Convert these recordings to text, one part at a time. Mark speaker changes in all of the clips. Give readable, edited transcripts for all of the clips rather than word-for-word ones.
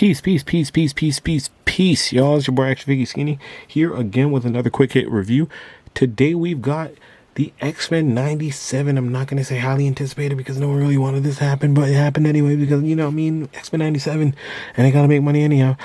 Speaker 1: Peace, peace, peace, peace, peace, peace, peace. Y'all, it's your boy ActionFiggySkinny here again with another quick hit review. Today we've got the Xmen 97. I'm not going to say highly anticipated because no one really wanted this to happen, but it happened anyway because, you know what I mean, Xmen 97, and they got to make money anyhow.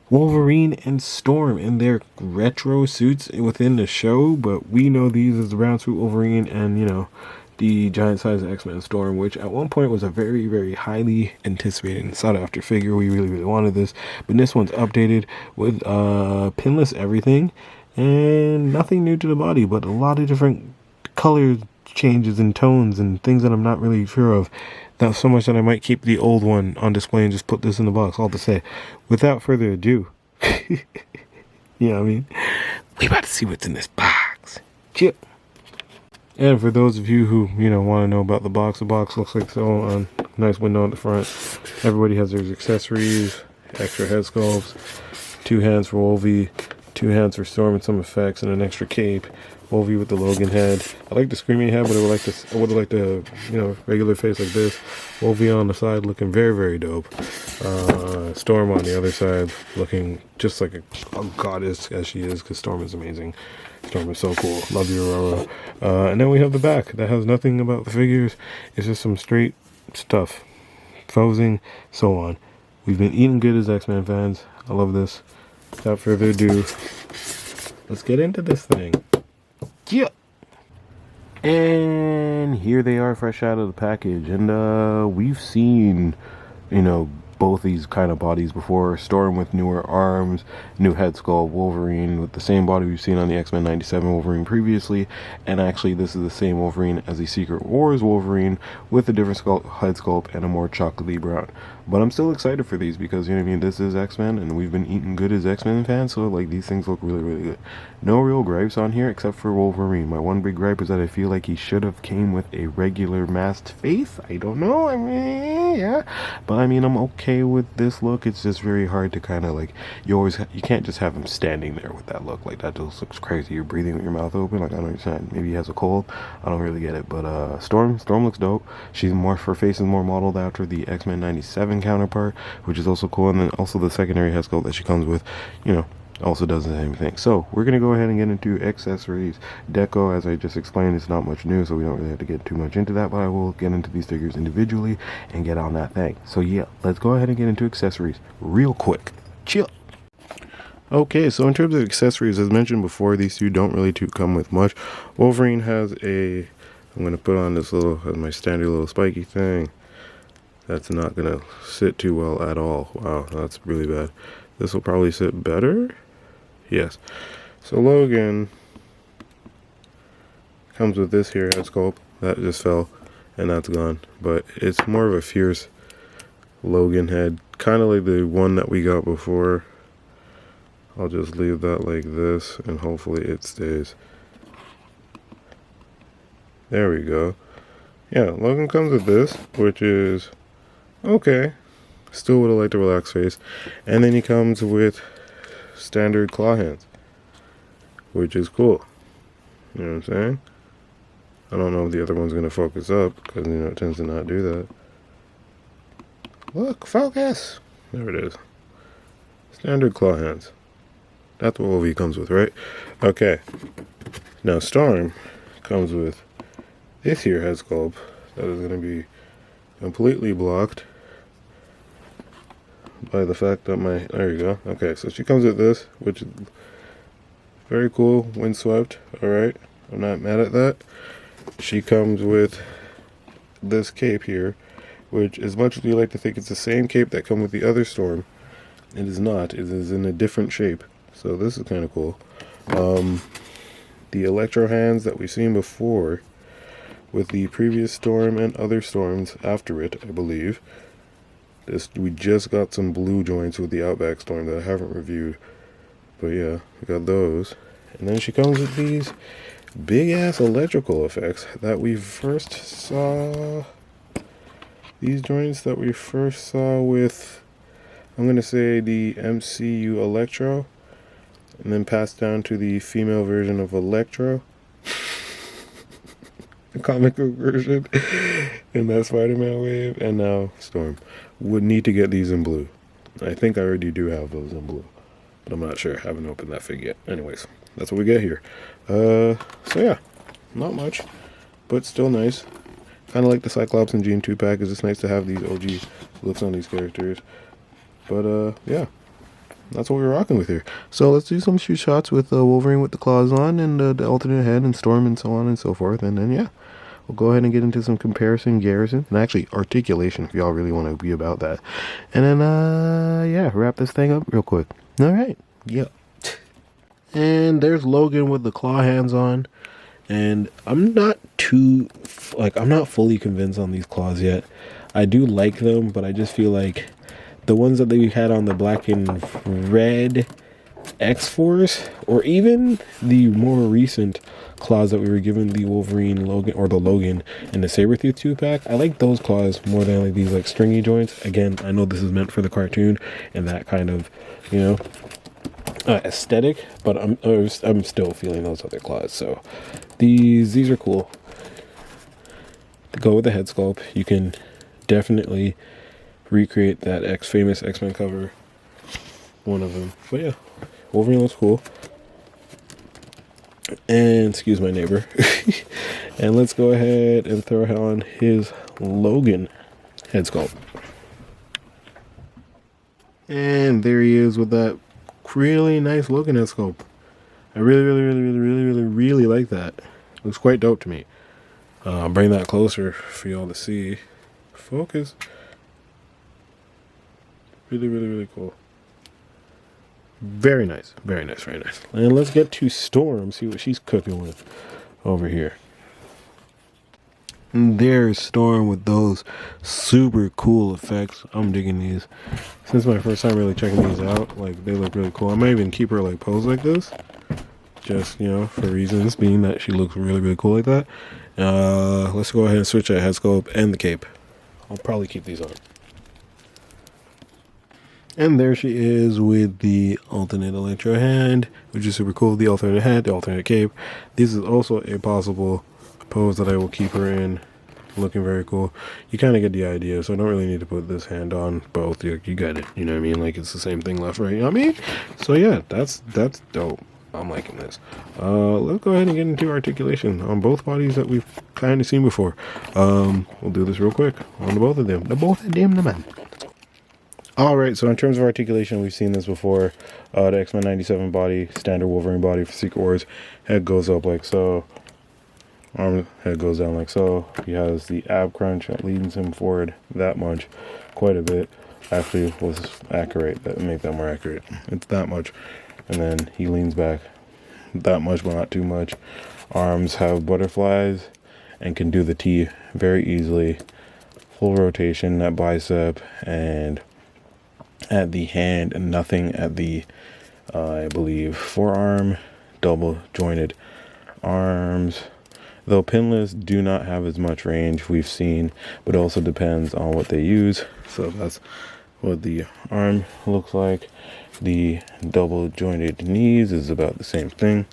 Speaker 1: Wolverine and Storm in their retro suits within the show, but we know these as the brown suit Wolverine and, you know, the giant size Xmen Storm, which at one point was a very, very highly anticipated and sought after figure. We really, really wanted this, but this one's updated with pinless everything and nothing new to the body, but a lot of different color changes and tones and things that I'm not really sure of. Not so much that I might keep the old one on display and just put this in the box. All to say, without further ado, you know what I mean? We about to see what's in this box. Chill. And for those of you who, you know, want to know about the box looks like so on. Nice window on the front. Everybody has their accessories, extra head sculpts, 2 hands for Wolvie, 2 hands for Storm and some effects, and an extra cape. Wolvie with the Logan head. I like the screaming head, but I would have liked the, you know, regular face like this. Wolvie on the side looking very, very dope. Storm on the other side looking just like a goddess as she is, because Storm is amazing. Storm is so cool. Love you, Aurora. And then we have the back that has nothing about the figures. It's just some straight stuff. Posing, so on. We've been eating good as X-Men fans. I love this. Without further ado, let's get into this thing. Yeah. And here they are fresh out of the package. And we've seen, you know, both these kind of bodies before. Storm with newer arms, new head sculpt, Wolverine with the same body we've seen on the Xmen 97 Wolverine previously, and actually this is the same Wolverine as the Secret Wars Wolverine with a different head sculpt and a more chocolatey brown. But I'm still excited for these because, you know what I mean, this is X-Men and we've been eating good as X-Men fans, so like these things look really, really good. No real gripes on here except for Wolverine. My one big gripe is that I feel like he should have came with a regular masked face. I don't know, I mean, yeah, but I mean, I'm okay with this look. It's just very hard to kind of like, you can't just have him standing there with that look. Like, that just looks crazy. You're breathing with your mouth open. Like, I don't understand. Maybe he has a cold. I don't really get it. But Storm looks dope. Her face is more modeled after the Xmen 97 counterpart, which is also cool. And then also the secondary head sculpt that she comes with, you know, also does the same thing. So we're gonna go ahead and get into accessories. Deco, as I just explained, is not much new, so we don't really have to get too much into that, but I will get into these figures individually and get on that thing. So yeah, let's go ahead and get into accessories real quick. Chill. Okay, so in terms of accessories, as mentioned before, these two don't really come with much. Wolverine has I'm gonna put on this my standard little spiky thing. That's not gonna sit too well at all. Wow, that's really bad. This will probably sit better. Yes. So Logan comes with this here head sculpt. That just fell and that's gone. But it's more of a fierce Logan head. Kind of like the one that we got before. I'll just leave that like this and hopefully it stays. There we go. Yeah, Logan comes with this, which is okay. Still would have liked a relaxed face. And then he comes with standard claw hands, which is cool. You know what I'm saying? I don't know if the other one's going to focus up because, you know, it tends to not do that. Look, focus! There it is. Standard claw hands. That's what Wolvie comes with, right? Okay. Now Storm comes with this here head sculpt that is going to be completely blocked by the fact that there you go. Okay, so she comes with this, which is very cool, windswept. Alright, I'm not mad at that. She comes with this cape here, which, as much as we like to think it's the same cape that come with the other Storm, it is not. It is in a different shape. So this is kind of cool. The electro hands that we've seen before with the previous Storm and other Storms after it, I believe. We just got some blue joints with the Outback Storm that I haven't reviewed. But yeah, we got those. And then she comes with these big ass electrical effects that we first saw. These joints that we first saw with, I'm going to say, the MCU Electro. And then passed down to the female version of Electro. The comic book version. In that Spider-Man wave. And now Storm. Would need to get these in blue. I think I already do have those in blue, but I'm not sure. I haven't opened that fig yet. Anyways, that's what we get here. So yeah, not much, but still nice. Kind of like the Cyclops and Jean 2-pack. It's just nice to have these OG looks on these characters. But yeah, that's what we're rocking with here. So let's do some shoot shots with Wolverine with the claws on, and the alternate head, and Storm, and so on and so forth. And then yeah, we'll go ahead and get into some comparison, and actually articulation if y'all really want to be about that. And then yeah, wrap this thing up real quick. All right, yeah. And there's Logan with the claw hands on. And I'm not I'm not fully convinced on these claws yet. I do like them, but I just feel like the ones that they had on the black and red X-Force, or even the more recent claws that we were given, the Wolverine Logan, or the Logan and the Sabretooth 2-pack, I like those claws more than like these like stringy joints. Again, I know this is meant for the cartoon and that kind of, you know, aesthetic, but I'm still feeling those other claws. So these are cool. To go with the head sculpt, you can definitely recreate that famous X-Men cover, one of them. But yeah, Wolverine looks cool. And excuse my neighbor. And let's go ahead and throw on his Logan head sculpt. And there he is with that really nice Logan head sculpt. I really like that. Looks quite dope to me. I'll bring that closer for y'all to see. Focus. Really cool. Very nice. Very nice. And let's get to Storm, see what she's cooking with over here. And there's Storm with those super cool effects. I'm digging these. Since my first time really checking these out, like, they look really cool. I might even keep her like posed like this. Just, you know, for reasons being that she looks really cool like that. Let's go ahead and switch that head sculpt and the cape. I'll probably keep these on. And there she is with the alternate electro hand, which is super cool. The alternate head, the alternate cape. This is also a possible pose that I will keep her in. Looking very cool. You kind of get the idea, so I don't really need to put this hand on both. You get it, you know what I mean? Like, it's the same thing left, right, you know what I mean? So yeah, that's dope. I'm liking this. Let's go ahead and get into articulation on both bodies that we've kind of seen before. We'll do this real quick on the both of them. The man. Alright, so in terms of articulation, we've seen this before. The Xmen 97 body, standard Wolverine body for Secret Wars. Head goes up like so. Arm, head goes down like so. He has the ab crunch that leans him forward that much. Quite a bit. Actually, was accurate. That make that more accurate. It's that much. And then he leans back that much, but not too much. Arms have butterflies and can do the T very easily. Full rotation at bicep and at the hand, and nothing at the, I believe, forearm. Double jointed arms. Though pinless do not have as much range, we've seen, but it also depends on what they use. So that's what the arm looks like. The double jointed knees is about the same thing.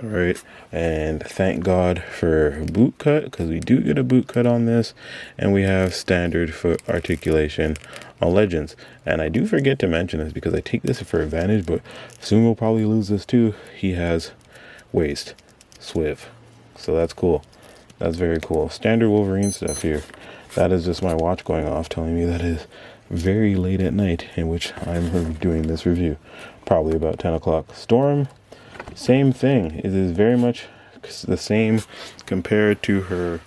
Speaker 1: All right, and thank God for boot cut, because we do get a boot cut on this, and we have standard foot articulation on Legends. And I do forget to mention this because I take this for advantage, but soon we'll probably lose this too. He has waist swift, so that's cool. That's very cool. Standard Wolverine stuff here. That is just my watch going off telling me that is very late at night in which I'm doing this review, probably about 10 o'clock. Storm, same thing. It is very much the same compared to her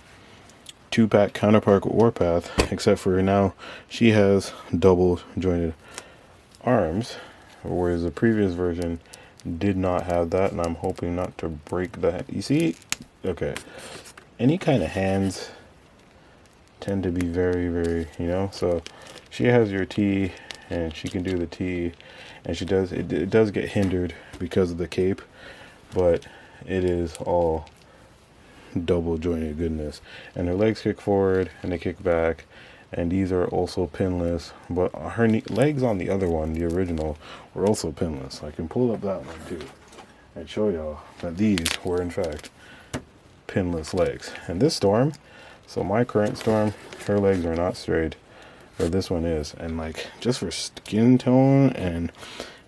Speaker 1: 2-pack counterpart Warpath, except for now she has double jointed arms, whereas the previous version did not have that, and I'm hoping not to break that. You see, okay, any kind of hands tend to be very, you know, so she has your T, and she can do the T, and she does, it does get hindered because of the cape, but it is all double jointed goodness. And her legs kick forward and they kick back, and these are also pinless, but her legs on the other one, the original, were also pinless. I can pull up that one too and show y'all that these were in fact pinless legs. And this Storm, so my current Storm, her legs are not straight. or this one is. And like, just for skin tone and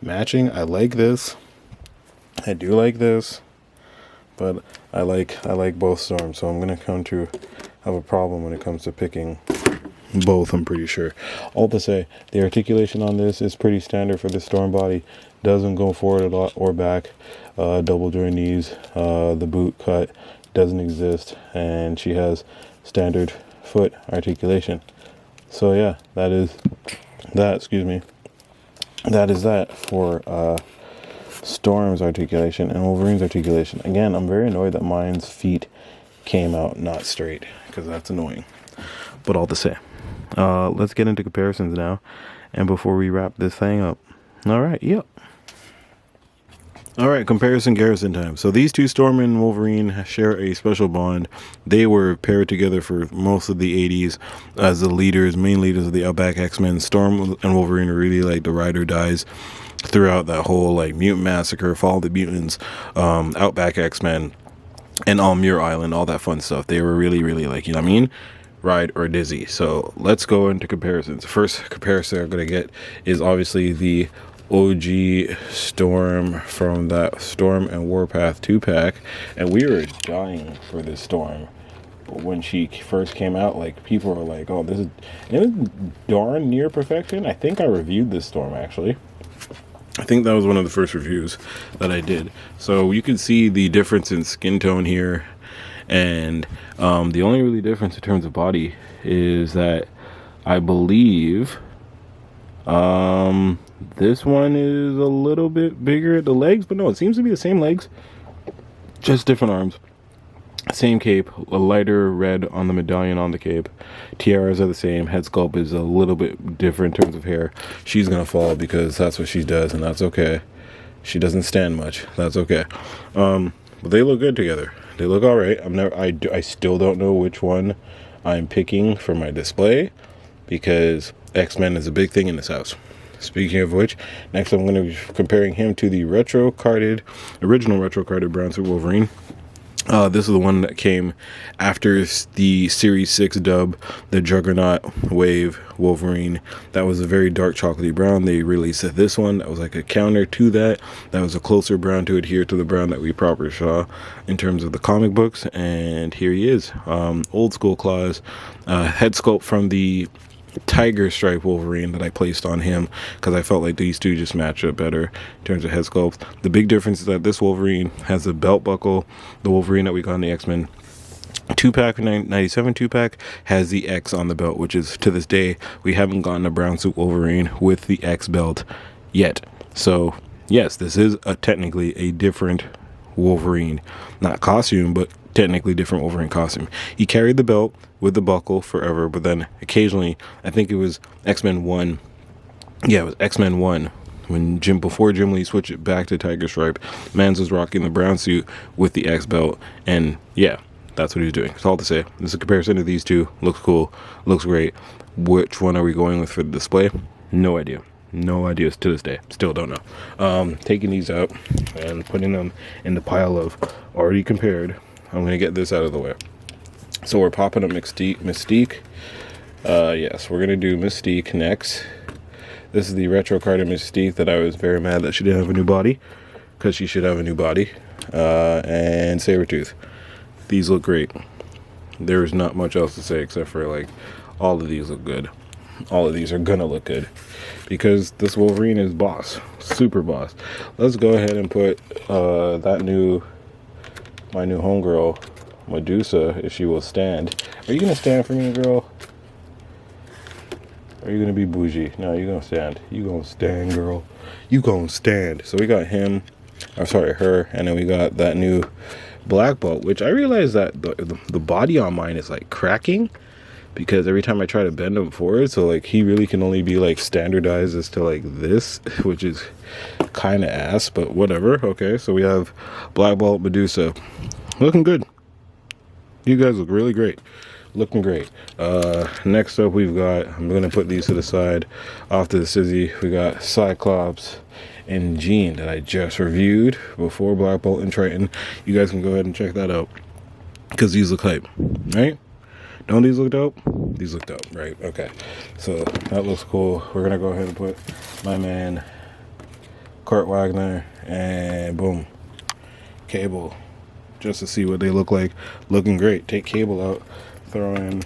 Speaker 1: matching, I like this. I do like this, but I like both storms, so I'm gonna come to have a problem when it comes to picking both, I'm pretty sure. All to say, the articulation on this is pretty standard for the storm body. Doesn't go forward a lot or back. Double joint knees. The boot cut doesn't exist, and she has standard foot articulation. So yeah, that is that. Excuse me. That is that for Storm's articulation and Wolverine's articulation. Again, I'm very annoyed that mine's feet came out not straight, because that's annoying. But all to say, let's get into comparisons now, and before we wrap this thing up. All right, yep. All right, comparison time. So these two, Storm and Wolverine, share a special bond. They were paired together for most of the 80s as the main leaders of the Outback X-Men. Storm and Wolverine are really like the ride or dies throughout that whole like mutant massacre, Fall of the Mutants, Outback X-Men, and on Muir Island, all that fun stuff. They were really, really like, you know what I mean? Ride or dizzy. So let's go into comparisons. The first comparison I'm going to get is obviously the OG Storm from that Storm and Warpath 2-pack, and we were dying for this Storm. But when she first came out, like, people were like, oh, this is, and it was darn near perfection. I think I reviewed this Storm, actually. I think that was one of the first reviews that I did. So you can see the difference in skin tone here, and the only really difference in terms of body is that I believe this one is a little bit bigger at the legs, but no, it seems to be the same legs, just different arms. Same cape, a lighter red on the medallion on the cape. Tiaras are the same. Head sculpt is a little bit different in terms of hair. She's gonna fall because that's what she does, and that's okay. She doesn't stand much. That's okay. But they look good together. They look all right. I still don't know which one I'm picking for my display, because X-Men is a big thing in this house. Speaking of which, next I'm going to be comparing him to the original retro carded brown suit Wolverine. This is the one that came after the Series 6 dub, the Juggernaut Wave Wolverine. That was a very dark chocolatey brown. They released this one that was like a counter to that. That was a closer brown to adhere to the brown that we properly saw in terms of the comic books. And here he is. Old school claws. Head sculpt from the Tiger Stripe Wolverine that I placed on him, because I felt like these two just match up better in terms of head sculpt. The big difference is that this Wolverine has a belt buckle. The Wolverine that we got in the X-Men 2-pack, 97 2-pack, has the X on the belt, which is, to this day, we haven't gotten a brown suit Wolverine with the X belt yet. So yes, this is technically a different Wolverine, not costume, but technically different Wolverine costume. He carried the belt with the buckle forever, but then occasionally, I think it was X-Men 1. Yeah, it was X-Men 1 when before Jim Lee switched it back to Tiger Stripe. Mans was rocking the brown suit with the X belt, and yeah, that's what he was doing. It's all to say, this is a comparison of these two. Looks cool, looks great. Which one are we going with for the display? No idea. No ideas to this day. Still don't know. Taking these out and putting them in the pile of already compared. I'm going to get this out of the way. So we're popping up Mystique. Yes, we're going to do Mystique next. This is the retro carded Mystique that I was very mad that she didn't have a new body, because she should have a new body. And Sabretooth. These look great. There's not much else to say except for, like, all of these look good. All of these are going to look good, because this Wolverine is boss. Super boss. Let's go ahead and put my new homegirl, Medusa, if she will stand. Are you gonna stand for me, girl? Or are you gonna be bougie? No, you gonna stand. You gonna stand, girl. You gonna stand. So we got her, and then we got that new black belt, which I realized that the body on mine is like cracking, because every time I try to bend him forward, so like he really can only be like standardized as to like this, which is kind of ass, but whatever. Okay, so we have Black Bolt Medusa, looking good. You guys look really great, looking great. Next up we've got, I'm gonna put these to the side off to the Sizzy. We got Cyclops and Jean that I just reviewed before, Black Bolt and Triton. You guys can go ahead and check that out, because these look hype, right? Don't these look dope? These look dope, right? Okay. So that looks cool. We're gonna go ahead and put my man Kurt Wagner and boom, Cable, just to see what they look like. Looking great. Take Cable out, throw in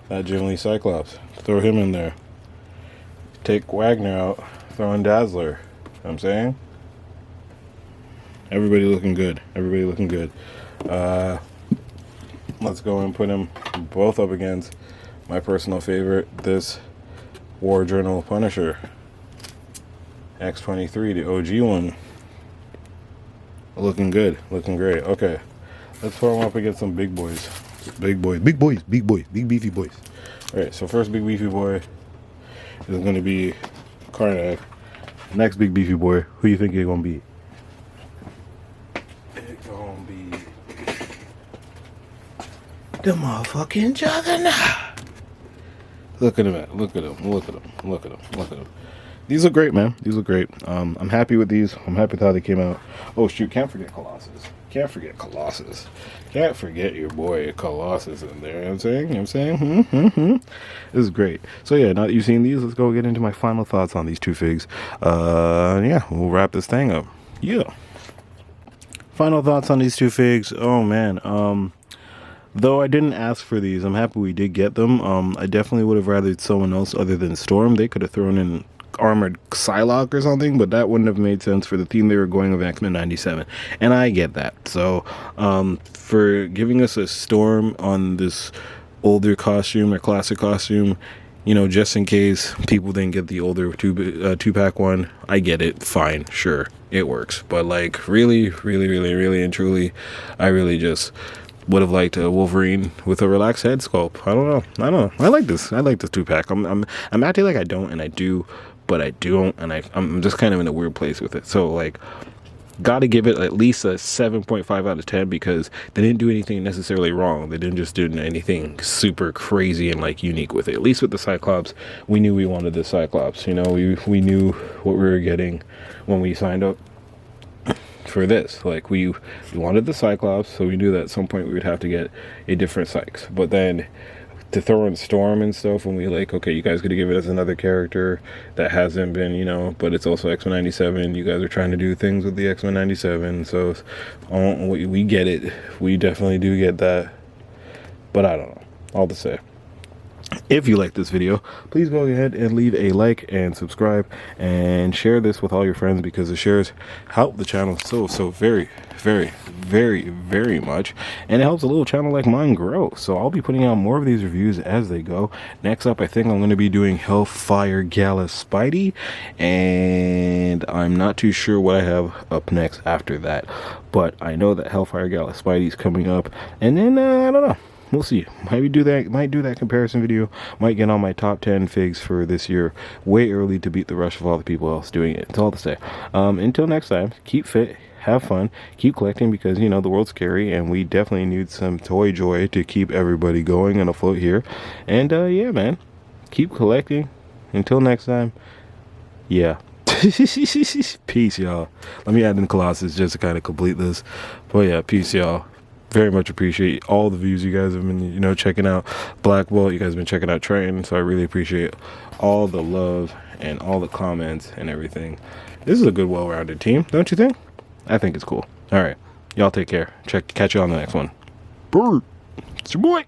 Speaker 1: that Jim Lee Cyclops, throw him in there. Take Wagner out, throw in Dazzler. You know what I'm saying? Everybody looking good. Everybody looking good. Let's go and put them both up against my personal favorite, this War Journal Punisher. X-23, the OG one. Looking good. Looking great. Okay. Let's throw them up against some big boys. Big boys. Big boys. Big boys. Big beefy boys. Alright, so first big beefy boy is going to be Karnak. Next big beefy boy, who you think you're going to be? It's going to be the motherfucking Juggernaut. Look at him, man. Look at him. Look at him. Look at him. Look at him. These look great, man. These look great. I'm happy with these. I'm happy with how they came out. Oh, shoot. Can't forget Colossus. Can't forget Colossus. Can't forget your boy Colossus in there. You know what I'm saying? You know what I'm saying? This is great. So, yeah, now that you've seen these, let's go get into my final thoughts on these two figs. Yeah, we'll wrap this thing up. Yeah. Final thoughts on these two figs. Oh, man. Though I didn't ask for these, I'm happy we did get them. I definitely would have rathered someone else other than Storm. They could have thrown in Armored Psylocke or something, but that wouldn't have made sense for the theme they were going with Xmen 97, and I get that. So for giving us a Storm on this older costume or classic costume, you know, just in case people didn't get the older two-pack one, I get it. Fine, sure, it works. But like really and truly, I really just would have liked a Wolverine with a relaxed head sculpt. I don't know. I like this. I like this two-pack. I'm acting like I don't, and I do, but I don't, and I'm just kind of in a weird place with it. So like, gotta give it at least a 7.5 out of 10 because they didn't do anything necessarily wrong. They didn't just do anything super crazy and like unique with it. At least with the Cyclops, we knew we wanted the Cyclops. You know, we knew what we were getting when we signed up for this. Like we wanted the Cyclops, so we knew that at some point we would have to get a different Sykes. But then to throw in Storm and stuff, when we like, okay, you guys gotta give it as another character that hasn't been, you know, but it's also X-Men 97. You guys are trying to do things with the X-Men 97, so we get it. We definitely do get that. But I don't know. All to say, if you like this video, please go ahead and leave a like and subscribe and share this with all your friends, because the shares help the channel so very much, and it helps a little channel like mine grow. So I'll be putting out more of these reviews as they go. Next up, I think I'm going to be doing Hellfire Gala Spidey, and I'm not too sure what I have up next after that, but I know that Hellfire Gala Spidey is coming up, and then I don't know. We'll see. Might do that comparison video. Might get on my top 10 figs for this year way early to beat the rush of all the people else doing it. It's all to say. Until next time, keep fit, have fun, keep collecting, because, you know, the world's scary, and we definitely need some toy joy to keep everybody going and afloat here. And, yeah, man. Keep collecting. Until next time, yeah. Peace, y'all. Let me add in Colossus just to kind of complete this. But, yeah, peace, y'all. Very much appreciate all the views you guys have been, you know, checking out Black Bolt. You guys have been checking out Triton, so I really appreciate all the love and all the comments and everything. This is a good, well-rounded team, don't you think? I think it's cool. All right, y'all take care. Catch you on the next one. It's your boy.